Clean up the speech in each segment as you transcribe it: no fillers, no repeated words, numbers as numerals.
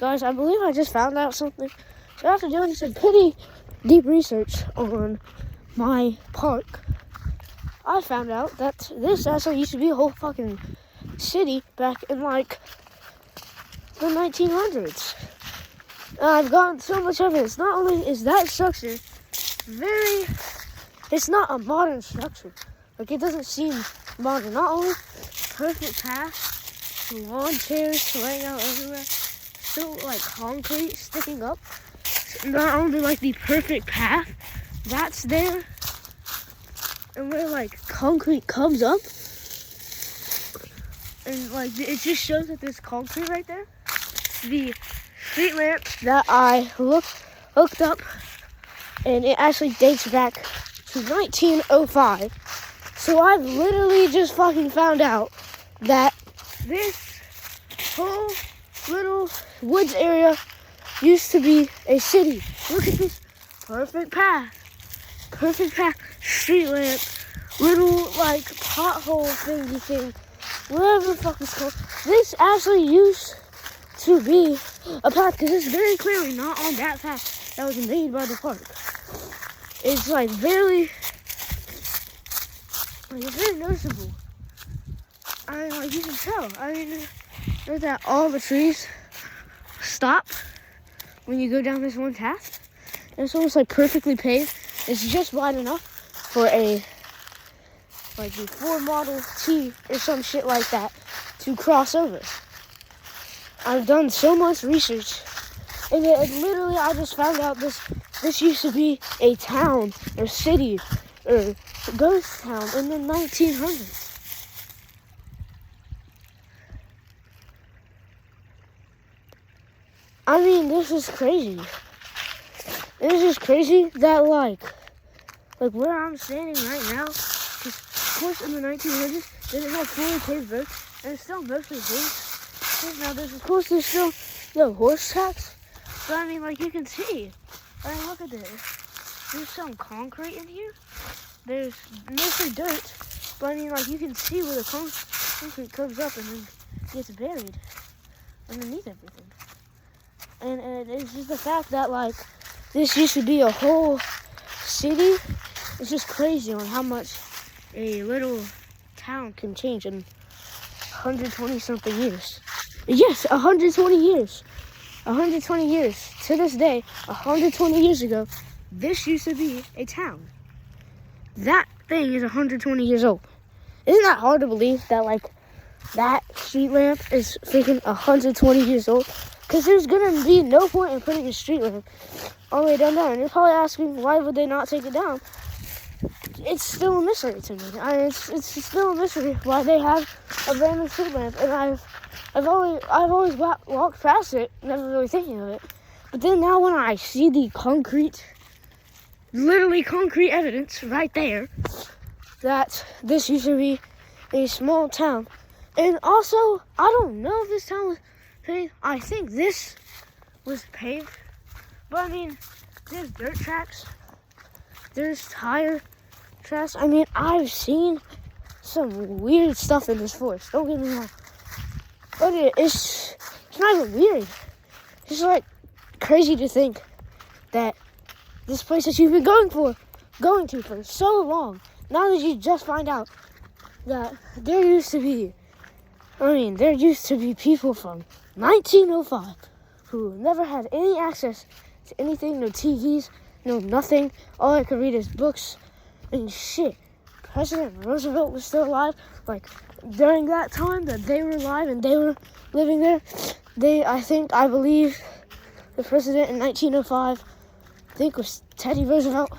guys, I believe I just found out something. So after doing some pretty deep research on my park, I found out that this actually used to be a whole fucking city back in like the 1900s. I've gotten so much evidence. Not only is that structure it's not a modern structure. Like, it doesn't seem modern. Not only perfect path, lawn chairs laying out everywhere, still like concrete sticking up. Not only like the perfect path that's there, and where like concrete comes up, and like it just shows that there's concrete right there. The street lamp that I hooked up, and it actually dates back to 1905. So I've literally just fucking found out that this whole little woods area used to be a city. Look at this perfect path, street lamp, little like pothole thingy thing, whatever the fuck it's called. This actually used to be a path, because it's very clearly not on that path that was made by the park. It's like it's very noticeable. I mean, like, you can tell. I mean, there's that all the trees stop when you go down this one path. And it's almost like perfectly paved. It's just wide enough for a Ford Model T or some shit like that to cross over. I've done so much research, and literally I just found out this used to be a town or city or ghost town in the 1900s. I mean, this is crazy. This is crazy that like where I'm standing right now, because of course in the 1900s they didn't have fully paved roads, and it's still mostly paved. Now there's still horse tracks, but I mean, like, you can see. I mean, look at this. There's some concrete in here. There's mostly dirt, but I mean, like, you can see where the concrete comes up and then gets buried underneath everything. And it's just the fact that, like, this used to be a whole city. It's just crazy on how much a little town can change in 120 something years. Yes, 120 years. 120 years. To this day, 120 years ago, this used to be a town. That thing is 120 years old. Isn't that hard to believe that, like, that street lamp is freaking 120 years old? Because there's going to be no point in putting a street lamp all the way down there. And you're probably asking, why would they not take it down? It's still a mystery to me. It's still a mystery why they have a random street lamp. And I've always walked past it, never really thinking of it. But then now when I see the literally concrete evidence right there, that this used to be a small town. And also, I don't know if this town was paved. I think this was paved. But I mean, there's dirt tracks. There's tire tracks. I mean, I've seen some weird stuff in this forest. Don't get me wrong. But it's not even weird. It's just like crazy to think that this place that you've been going to for so long, now that you just find out that there used to be people from 1905 who never had any access to anything, no TVs, no nothing. All I could read is books and shit. President Roosevelt was still alive. Like, during that time that they were alive and they were living there, I believe the president in 1905, I think, was Teddy Roosevelt.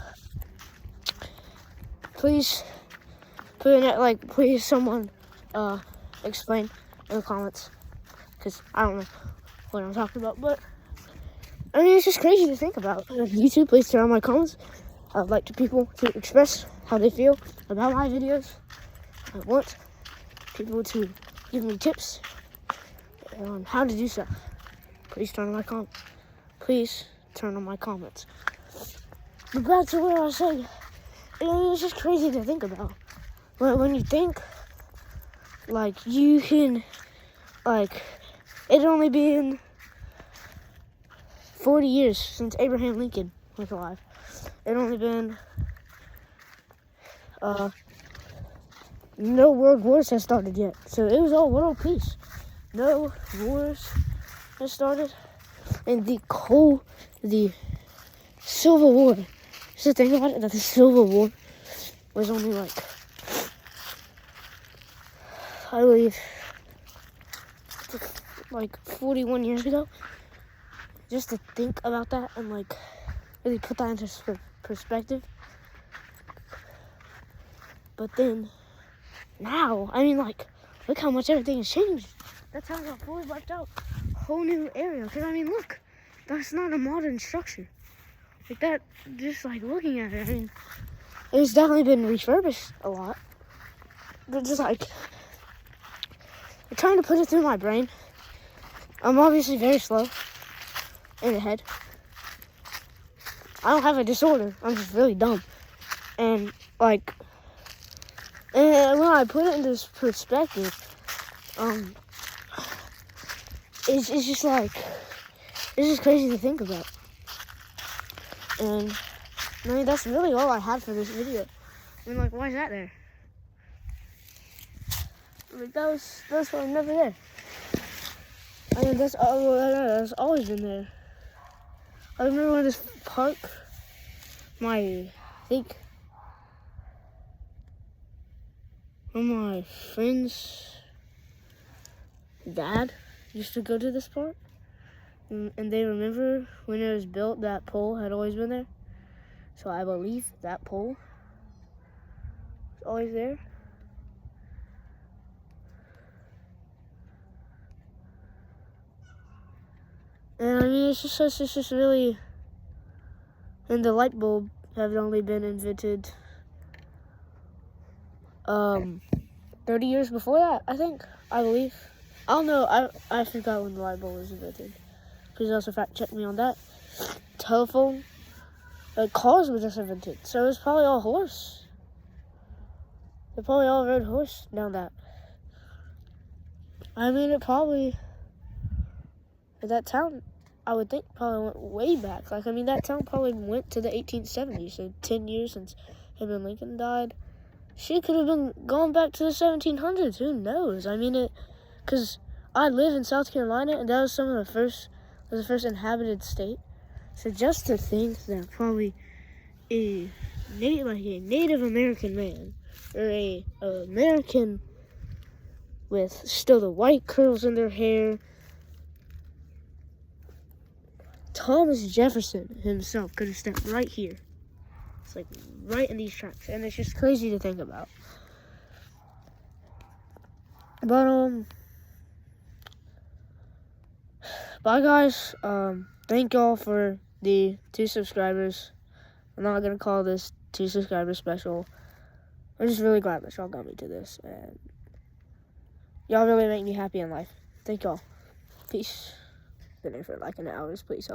Please please someone explain in the comments, because I don't know what I'm talking about. But I mean, it's just crazy to think about. YouTube, please turn on my comments. I'd like people to express how they feel about my videos. I want people to give me tips on how to do stuff. Please turn on my comments. But back to what I was saying. It's just crazy to think about. When you think, like, you can, like, it only being 40 years since Abraham Lincoln was alive. It only been no world wars has started yet. So it was all world peace. No wars has started. And the Civil War. Just to think about it, that the Civil War was only like, I believe, like 41 years ago. Just to think about that and like really put that into perspective. But then now, I mean, like, look how much everything has changed. That town got fully wiped out. Whole new area. Because, I mean, look, that's not a modern structure. Like that, just like looking at it, I mean, it's definitely been refurbished a lot. But just like, I'm trying to put it through my brain. I'm obviously very slow in the head. I don't have a disorder. I'm just really dumb. And like, and when I put it in this perspective, it's just like, it's just crazy to think about. And I mean, that's really all I had for this video. I mean, like, why is that there? Like, that was probably never there. I mean, that's always been there. I remember when this park, I think one of my friend's dad used to go to this park. And they remember when it was built, that pole had always been there. So I believe that pole is always there. And I mean, it's just really, and the light bulb have only been invented 30 years before that, I believe. I don't know, I forgot when the light bulb was invented. Please also fact check me on that. Telephone, cars were just invented, so it was probably all horse. They probably all rode horse down that. I mean, that town, I would think, probably went way back. Like, I mean, that town probably went to the 1870s, so 10 years since Abraham Lincoln died. She could have been going back to the 1700s, who knows? I mean, because I live in South Carolina, and that was the first inhabited state. So just to think that probably a Native American man, or a American with still the white curls in their hair, Thomas Jefferson himself could have stepped right here. It's like right in these tracks, and it's just crazy to think about. But bye guys. Thank y'all for the 2 subscribers. I'm not gonna call this 2 subscriber special. I'm just really glad that y'all got me to this, and y'all really make me happy in life. Thank y'all. Peace. Been here for like an hour. Please help.